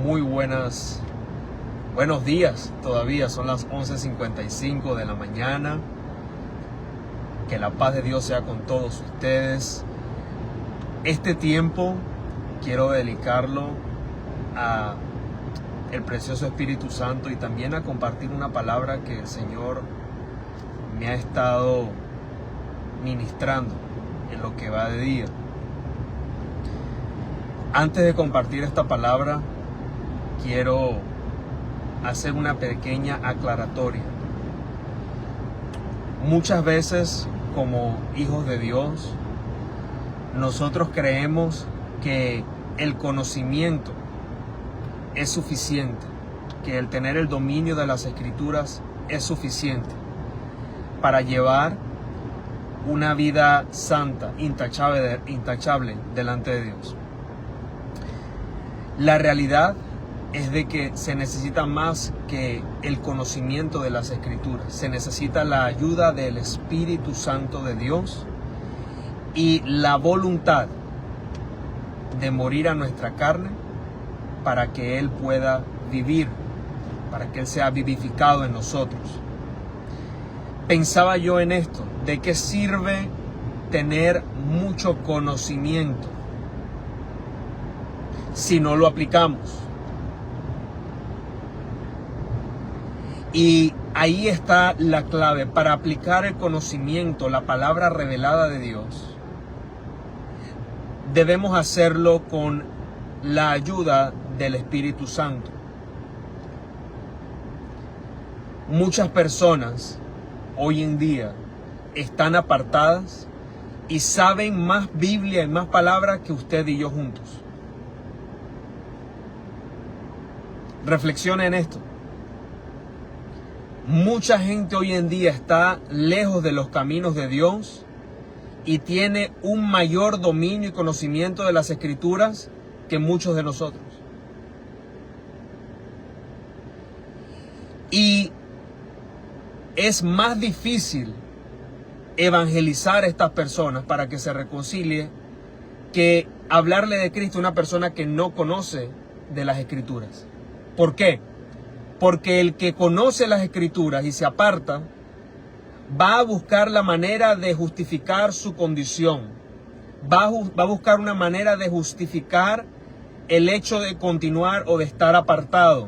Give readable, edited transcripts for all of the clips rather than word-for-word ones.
Muy buenos días todavía, son las 11:55 de la mañana. Que la paz de Dios sea con todos ustedes. Este tiempo quiero dedicarlo a el precioso Espíritu Santo y también a compartir una palabra que el Señor me ha estado ministrando en lo que va de día. Antes de compartir esta palabra, quiero hacer una pequeña aclaratoria. Muchas veces, como hijos de Dios, nosotros creemos que el conocimiento es suficiente, que el tener el dominio de las Escrituras es suficiente para llevar una vida santa, intachable delante de Dios. La realidad es de que se necesita más que el conocimiento de las Escrituras. Se necesita la ayuda del Espíritu Santo de Dios y la voluntad de morir a nuestra carne para que Él pueda vivir, para que Él sea vivificado en nosotros. Pensaba yo en esto, ¿de qué sirve tener mucho conocimiento si no lo aplicamos? Y ahí está la clave. Para aplicar el conocimiento, la palabra revelada de Dios, debemos hacerlo con la ayuda del Espíritu Santo. Muchas personas hoy en día están apartadas y saben más Biblia y más palabras que usted y yo juntos. Reflexione en esto. Mucha gente hoy en día está lejos de los caminos de Dios y tiene un mayor dominio y conocimiento de las Escrituras que muchos de nosotros. Y es más difícil evangelizar a estas personas para que se reconcilie que hablarle de Cristo a una persona que no conoce de las Escrituras. ¿Por qué? Porque el que conoce las Escrituras y se aparta va a buscar la manera de justificar su condición. Va a buscar una manera de justificar el hecho de continuar o de estar apartado.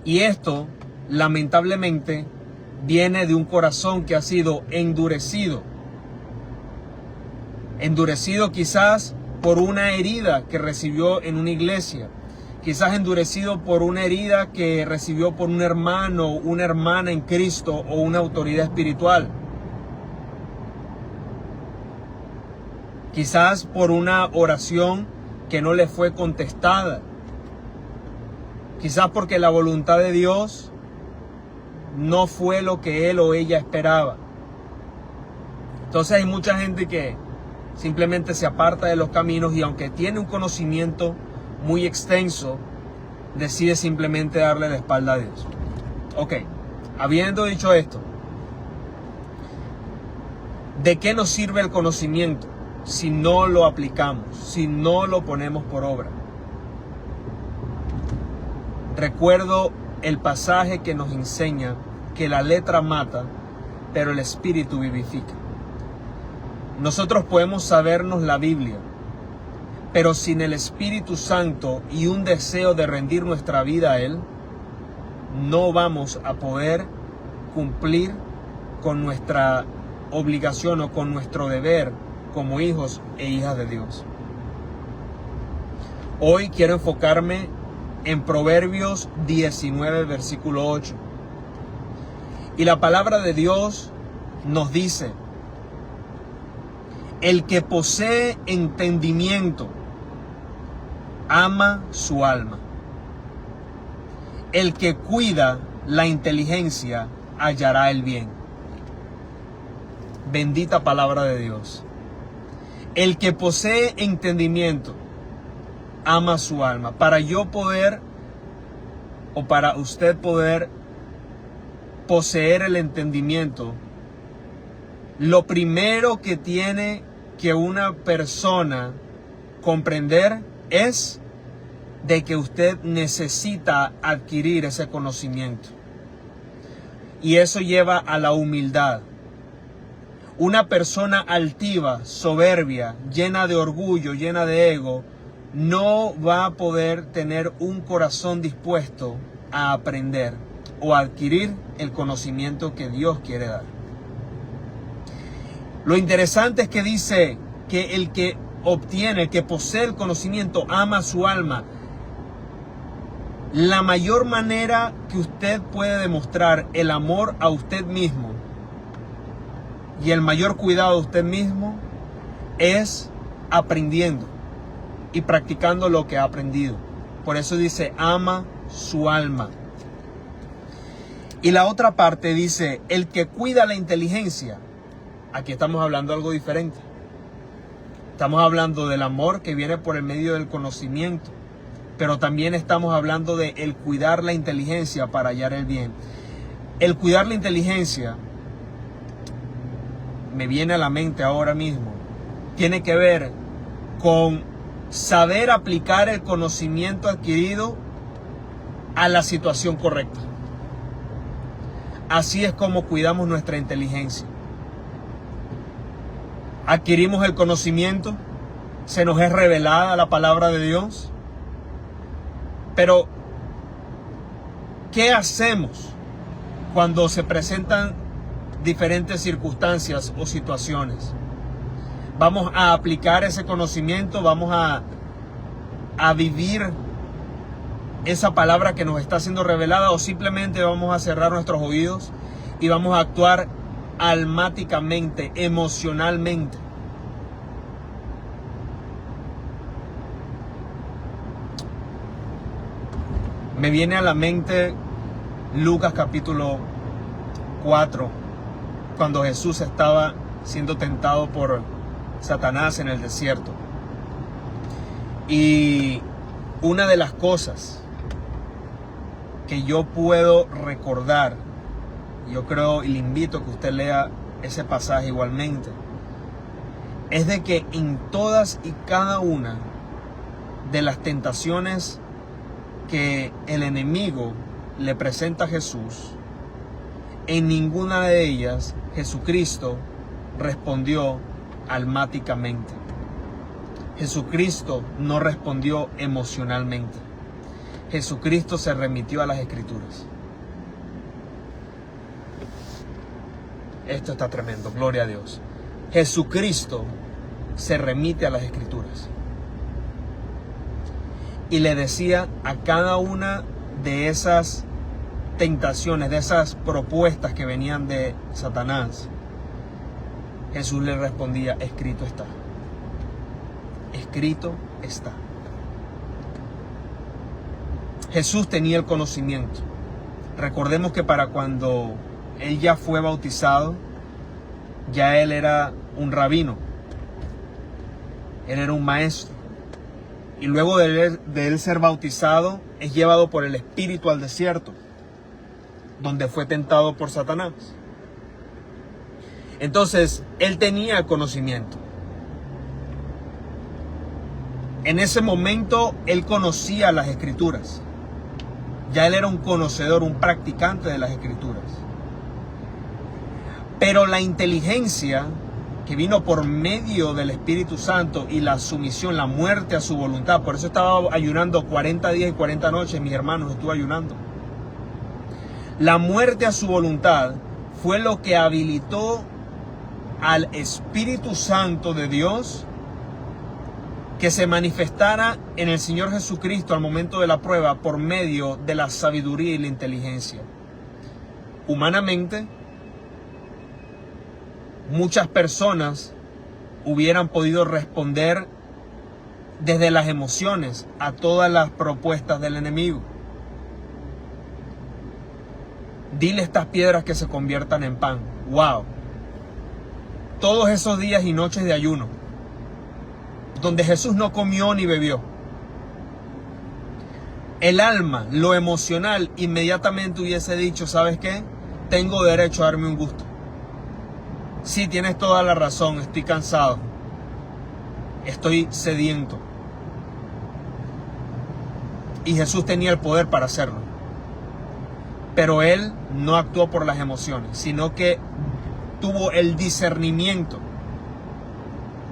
Y esto, lamentablemente, viene de un corazón que ha sido endurecido. Endurecido quizás por una herida que recibió en una iglesia. Quizás endurecido por una herida que recibió por un hermano, una hermana en Cristo o una autoridad espiritual. Quizás por una oración que no le fue contestada. Quizás porque la voluntad de Dios no fue lo que él o ella esperaba. Entonces hay mucha gente que simplemente se aparta de los caminos y aunque tiene un conocimiento muy extenso, decide simplemente darle la espalda a Dios. Ok, habiendo dicho esto, ¿de qué nos sirve el conocimiento si no lo aplicamos, si no lo ponemos por obra? Recuerdo el pasaje que nos enseña que la letra mata, pero el espíritu vivifica. Nosotros podemos sabernos la Biblia, pero sin el Espíritu Santo y un deseo de rendir nuestra vida a Él, no vamos a poder cumplir con nuestra obligación o con nuestro deber como hijos e hijas de Dios. Hoy quiero enfocarme en Proverbios 19, versículo 8. Y la palabra de Dios nos dice: el que posee entendimiento ama su alma. El que cuida la inteligencia hallará el bien. Bendita palabra de Dios. El que posee entendimiento ama su alma. Para yo poder, o para usted poder poseer el entendimiento, lo primero que tiene que una persona comprender es de que usted necesita adquirir ese conocimiento. Y eso lleva a la humildad. Una persona altiva, soberbia, llena de orgullo, llena de ego, no va a poder tener un corazón dispuesto a aprender o a adquirir el conocimiento que Dios quiere dar. Lo interesante es que dice que el que obtiene, el que posee el conocimiento, ama a su alma. La mayor manera que usted puede demostrar el amor a usted mismo y el mayor cuidado de usted mismo es aprendiendo y practicando lo que ha aprendido. Por eso dice, ama su alma. Y la otra parte dice, el que cuida la inteligencia. Aquí estamos hablando de algo diferente. Estamos hablando del amor que viene por el medio del conocimiento. Pero también estamos hablando de el cuidar la inteligencia para hallar el bien. El cuidar la inteligencia, me viene a la mente ahora mismo, tiene que ver con saber aplicar el conocimiento adquirido a la situación correcta. Así es como cuidamos nuestra inteligencia. Adquirimos el conocimiento, se nos es revelada la palabra de Dios. Pero, ¿qué hacemos cuando se presentan diferentes circunstancias o situaciones? ¿Vamos a aplicar ese conocimiento? ¿Vamos a vivir esa palabra que nos está siendo revelada? ¿O simplemente vamos a cerrar nuestros oídos y vamos a actuar almáticamente, emocionalmente? Me viene a la mente Lucas capítulo 4, cuando Jesús estaba siendo tentado por Satanás en el desierto. Y una de las cosas que yo puedo recordar, yo creo y le invito a que usted lea ese pasaje igualmente, es de que en todas y cada una de las tentaciones que el enemigo le presenta a Jesús, en ninguna de ellas Jesucristo respondió almáticamente. Jesucristo no respondió emocionalmente. Jesucristo se remitió a las Escrituras. Esto está tremendo, gloria a Dios. Jesucristo se remite a las Escrituras. Y le decía a cada una de esas tentaciones, de esas propuestas que venían de Satanás, Jesús le respondía, escrito está. Escrito está. Jesús tenía el conocimiento. Recordemos que para cuando él ya fue bautizado, ya él era un rabino. Él era un maestro. Y luego de él ser bautizado, es llevado por el Espíritu al desierto, donde fue tentado por Satanás. Entonces, él tenía conocimiento. En ese momento, él conocía las Escrituras. Ya él era un conocedor, un practicante de las Escrituras. Pero la inteligencia que vino por medio del Espíritu Santo y la sumisión, la muerte a su voluntad. Por eso estaba ayunando 40 días y 40 noches, mis hermanos, estuve ayunando. La muerte a su voluntad fue lo que habilitó al Espíritu Santo de Dios que se manifestara en el Señor Jesucristo al momento de la prueba por medio de la sabiduría y la inteligencia. Humanamente, muchas personas hubieran podido responder desde las emociones a todas las propuestas del enemigo. Dile estas piedras que se conviertan en pan. ¡Wow! Todos esos días y noches de ayuno, donde Jesús no comió ni bebió, el alma, lo emocional, inmediatamente hubiese dicho, ¿sabes qué? Tengo derecho a darme un gusto. Sí, tienes toda la razón, estoy cansado, estoy sediento. Y Jesús tenía el poder para hacerlo. Pero él no actuó por las emociones, sino que tuvo el discernimiento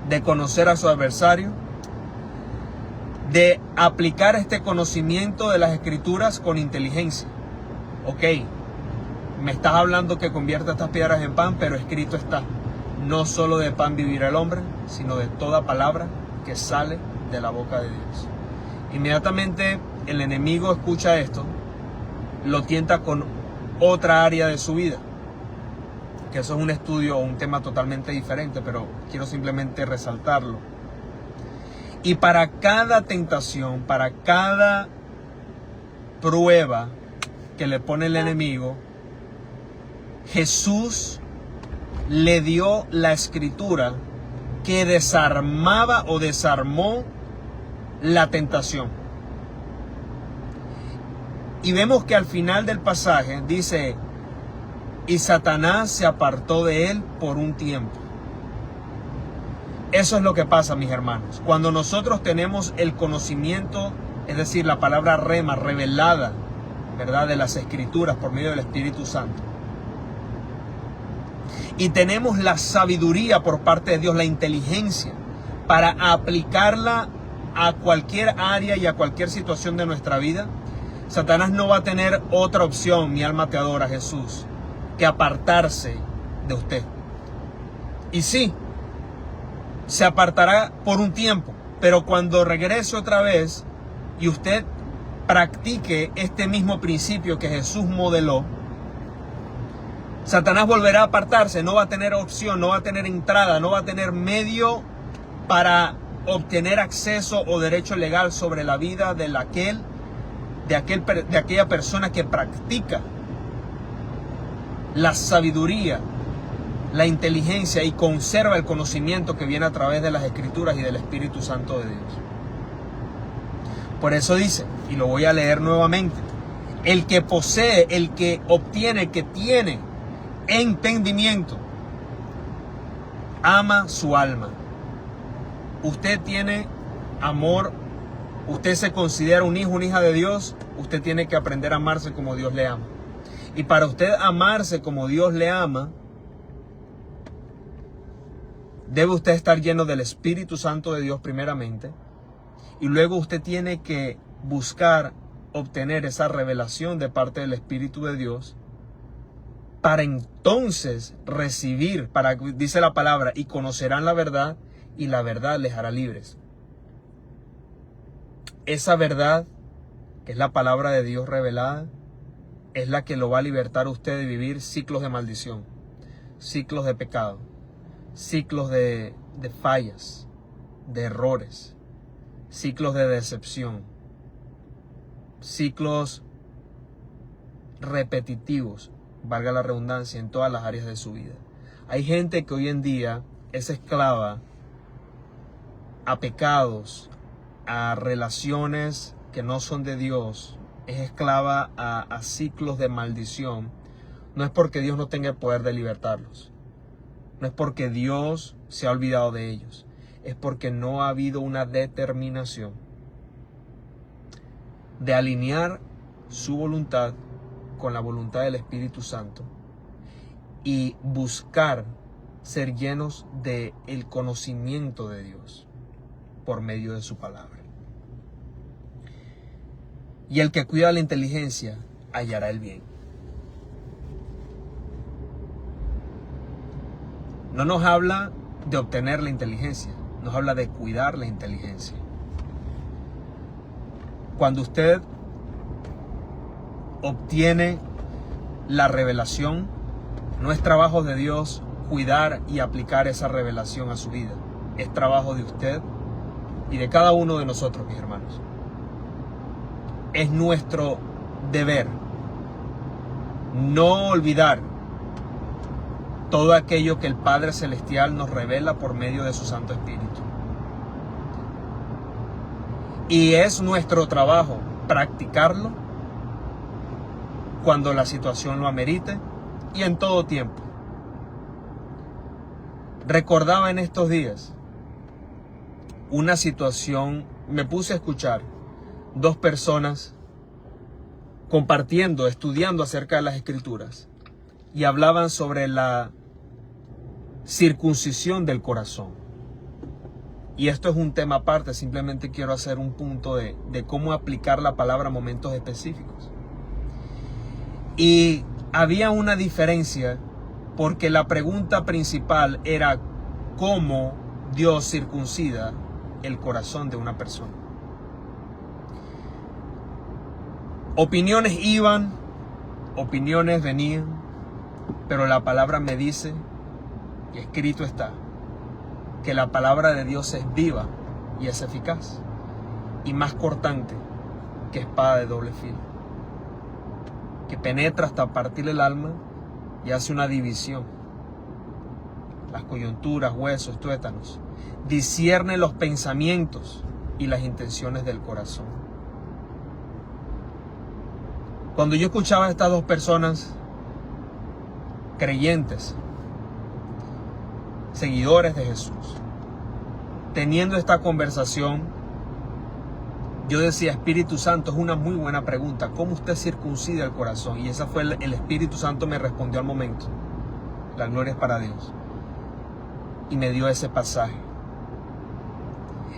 de conocer a su adversario, de aplicar este conocimiento de las Escrituras con inteligencia. Ok, me estás hablando que convierta estas piedras en pan, pero escrito está: no solo de pan vivirá el hombre, sino de toda palabra que sale de la boca de Dios. Inmediatamente el enemigo escucha esto, lo tienta con otra área de su vida, que eso es un estudio o un tema totalmente diferente, pero quiero simplemente resaltarlo. Y para cada tentación, para cada prueba que le pone el enemigo, Jesús le dio la escritura que desarmaba o desarmó la tentación. Y vemos que al final del pasaje dice: y Satanás se apartó de él por un tiempo. Eso es lo que pasa, mis hermanos. Cuando nosotros tenemos el conocimiento, es decir, la palabra rema, revelada, ¿verdad?, de las Escrituras por medio del Espíritu Santo. Y tenemos la sabiduría por parte de Dios, la inteligencia, para aplicarla a cualquier área y a cualquier situación de nuestra vida. Satanás no va a tener otra opción, mi alma te adora, Jesús, que apartarse de usted. Y sí, se apartará por un tiempo, pero cuando regrese otra vez y usted practique este mismo principio que Jesús modeló, Satanás volverá a apartarse, no va a tener opción, no va a tener entrada, no va a tener medio para obtener acceso o derecho legal sobre la vida de aquella persona que practica la sabiduría, la inteligencia y conserva el conocimiento que viene a través de las Escrituras y del Espíritu Santo de Dios. Por eso dice, y lo voy a leer nuevamente: el que posee, el que obtiene, el que tiene entendimiento, ama su alma. Usted tiene amor, usted se considera un hijo, una hija de Dios, usted tiene que aprender a amarse como Dios le ama. Y para usted amarse como Dios le ama, debe usted estar lleno del Espíritu Santo de Dios primeramente, y luego usted tiene que buscar obtener esa revelación de parte del Espíritu de Dios, para entonces recibir, dice la palabra, y conocerán la verdad, y la verdad les hará libres. Esa verdad, que es la palabra de Dios revelada, es la que lo va a libertar a usted de vivir ciclos de maldición, ciclos de pecado, ciclos de fallas, de errores, ciclos de decepción, ciclos repetitivos, valga la redundancia, en todas las áreas de su vida. Hay gente que hoy en día es esclava a pecados, a relaciones que no son de Dios, es esclava a ciclos de maldición. No es porque Dios no tenga el poder de libertarlos, no es porque Dios se ha olvidado de ellos, es porque no ha habido una determinación de alinear su voluntad con la voluntad del Espíritu Santo y buscar ser llenos del conocimiento de Dios por medio de su palabra. Y el que cuida la inteligencia hallará el bien. No nos habla de obtener la inteligencia, nos habla de cuidar la inteligencia. Cuando usted obtiene la revelación, no es trabajo de Dios cuidar y aplicar esa revelación a su vida. Es trabajo de usted y de cada uno de nosotros, mis hermanos. Es nuestro deber no olvidar todo aquello que el Padre Celestial nos revela por medio de su Santo Espíritu. Y es nuestro trabajo practicarlo cuando la situación lo amerite y en todo tiempo. Recordaba en estos días una situación, me puse a escuchar dos personas compartiendo, estudiando acerca de las Escrituras, y hablaban sobre la circuncisión del corazón. Y esto es un tema aparte, simplemente quiero hacer un punto de cómo aplicar la palabra a momentos específicos. Y había una diferencia porque la pregunta principal era cómo Dios circuncida el corazón de una persona. Opiniones iban, opiniones venían, pero la palabra me dice, y escrito está, que la palabra de Dios es viva y es eficaz y más cortante que espada de doble filo, que penetra hasta partir el alma y hace una división, las coyunturas, huesos, tuétanos, discierne los pensamientos y las intenciones del corazón. Cuando yo escuchaba a estas dos personas creyentes, seguidores de Jesús, teniendo esta conversación, yo decía, Espíritu Santo, es una muy buena pregunta. ¿Cómo usted circuncida el corazón? Y esa fue el Espíritu Santo me respondió al momento. La gloria es para Dios. Y me dio ese pasaje.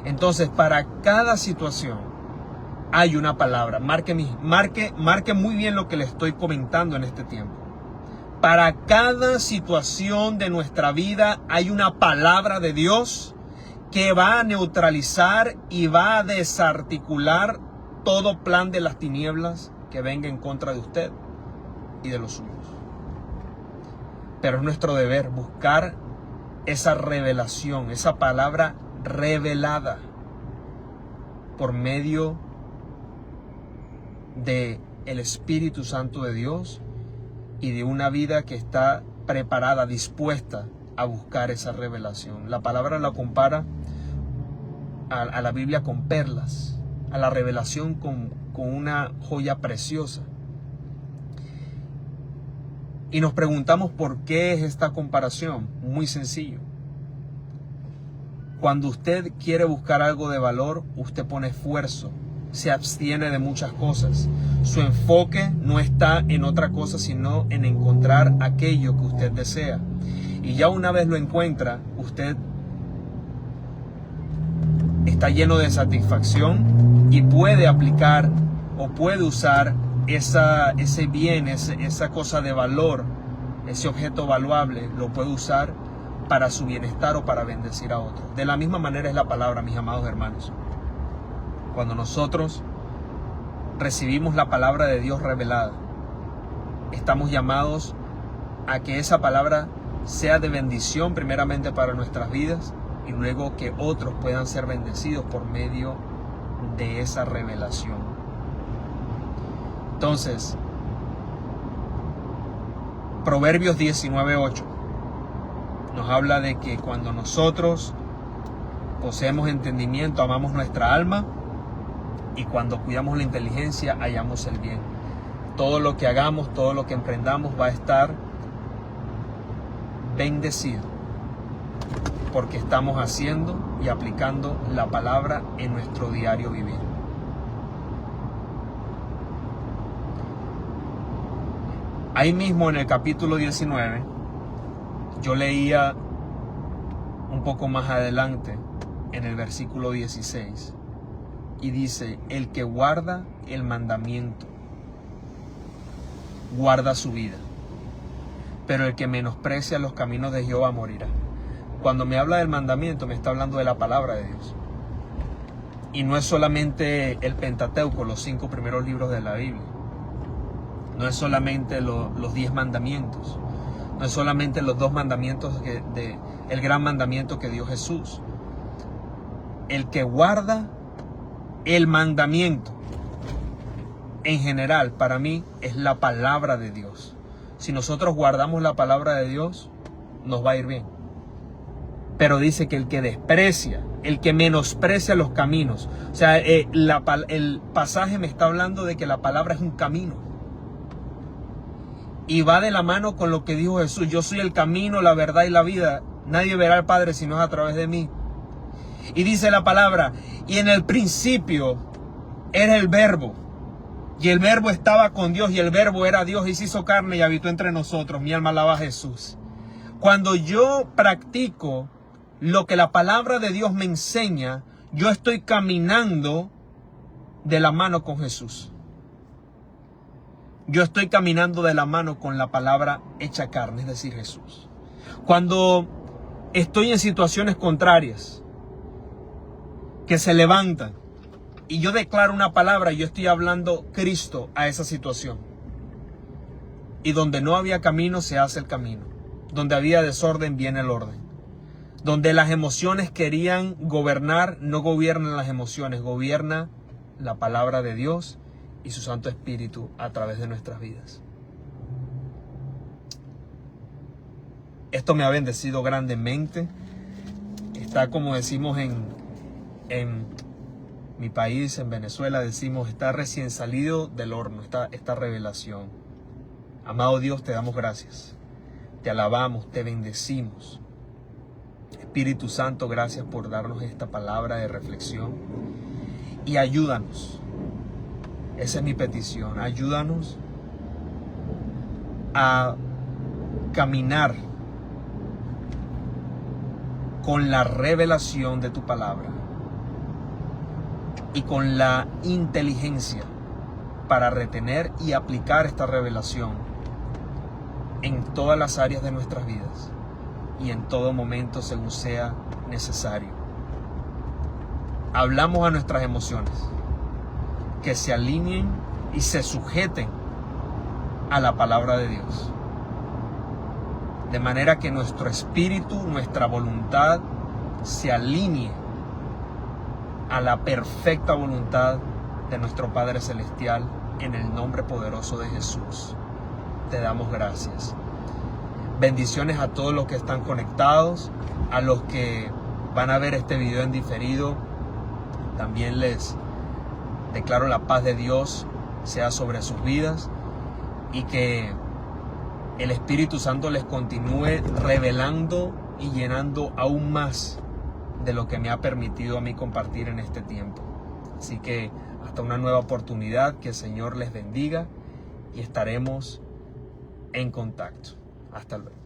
Entonces, para cada situación hay una palabra. Marque muy bien lo que le estoy comentando en este tiempo. Para cada situación de nuestra vida hay una palabra de Dios que va a neutralizar y va a desarticular todo plan de las tinieblas que venga en contra de usted y de los suyos. Pero es nuestro deber buscar esa revelación, esa palabra revelada por medio del Espíritu Santo de Dios y de una vida que está preparada, dispuesta a buscar esa revelación. La palabra la compara a la Biblia con perlas, a la revelación con una joya preciosa. Y nos preguntamos por qué es esta comparación. Muy sencillo. Cuando usted quiere buscar algo de valor, usted pone esfuerzo, se abstiene de muchas cosas. Su enfoque no está en otra cosa, sino en encontrar aquello que usted desea. Y ya una vez lo encuentra, usted está lleno de satisfacción y puede aplicar o puede usar ese bien, esa cosa de valor, ese objeto valuable, lo puede usar para su bienestar o para bendecir a otros. De la misma manera es la palabra, mis amados hermanos. Cuando nosotros recibimos la palabra de Dios revelada, estamos llamados a que esa palabra sea de bendición primeramente para nuestras vidas y luego que otros puedan ser bendecidos por medio de esa revelación. Entonces, Proverbios 19:8 nos habla de que cuando nosotros poseemos entendimiento, amamos nuestra alma, y cuando cuidamos la inteligencia, hallamos el bien. Todo lo que hagamos, todo lo que emprendamos va a estar bendecido, porque estamos haciendo y aplicando la palabra en nuestro diario vivir. Ahí mismo en el capítulo 19, yo leía un poco más adelante, en el versículo 16, y dice, el que guarda el mandamiento, guarda su vida, pero el que menosprecia los caminos de Jehová morirá. Cuando me habla del mandamiento, me está hablando de la palabra de Dios. Y no es solamente el Pentateuco, los 5 primeros libros de la Biblia. No es solamente los 10 mandamientos. No es solamente los 2 mandamientos, el gran mandamiento que dio Jesús. El que guarda el mandamiento, en general, para mí, es la palabra de Dios. Si nosotros guardamos la palabra de Dios, nos va a ir bien. Pero dice que el que desprecia, el que menosprecia los caminos. O sea, el pasaje me está hablando de que la palabra es un camino. Y va de la mano con lo que dijo Jesús. Yo soy el camino, la verdad y la vida. Nadie verá al Padre si no es a través de mí. Y dice la palabra, y en el principio era el Verbo. Y el Verbo estaba con Dios, y el Verbo era Dios, y se hizo carne y habitó entre nosotros. Mi alma alaba a Jesús. Cuando yo practico lo que la palabra de Dios me enseña, yo estoy caminando de la mano con Jesús. Yo estoy caminando de la mano con la palabra hecha carne, es decir, Jesús. Cuando estoy en situaciones contrarias que se levantan y yo declaro una palabra, yo estoy hablando Cristo a esa situación. Y donde no había camino, se hace el camino. Donde había desorden, viene el orden. Donde las emociones querían gobernar, no gobiernan las emociones, gobierna la palabra de Dios y su Santo Espíritu a través de nuestras vidas. Esto me ha bendecido grandemente. Está, como decimos en mi país, en Venezuela, decimos, está recién salido del horno, esta revelación. Amado Dios, te damos gracias. Te alabamos, te bendecimos. Espíritu Santo, gracias por darnos esta palabra de reflexión. Y ayúdanos. Esa es mi petición. Ayúdanos a caminar con la revelación de tu palabra y con la inteligencia para retener y aplicar esta revelación en todas las áreas de nuestras vidas y en todo momento según sea necesario. Hablamos a nuestras emociones que se alineen y se sujeten a la palabra de Dios, de manera que nuestro espíritu, nuestra voluntad se alinee a la perfecta voluntad de nuestro Padre Celestial, en el nombre poderoso de Jesús. Te damos gracias. Bendiciones a todos los que están conectados, a los que van a ver este video en diferido. También les declaro la paz de Dios sea sobre sus vidas y que el Espíritu Santo les continúe revelando y llenando aún más de lo que me ha permitido a mí compartir en este tiempo. Así que hasta una nueva oportunidad, que el Señor les bendiga y estaremos en contacto. Hasta luego.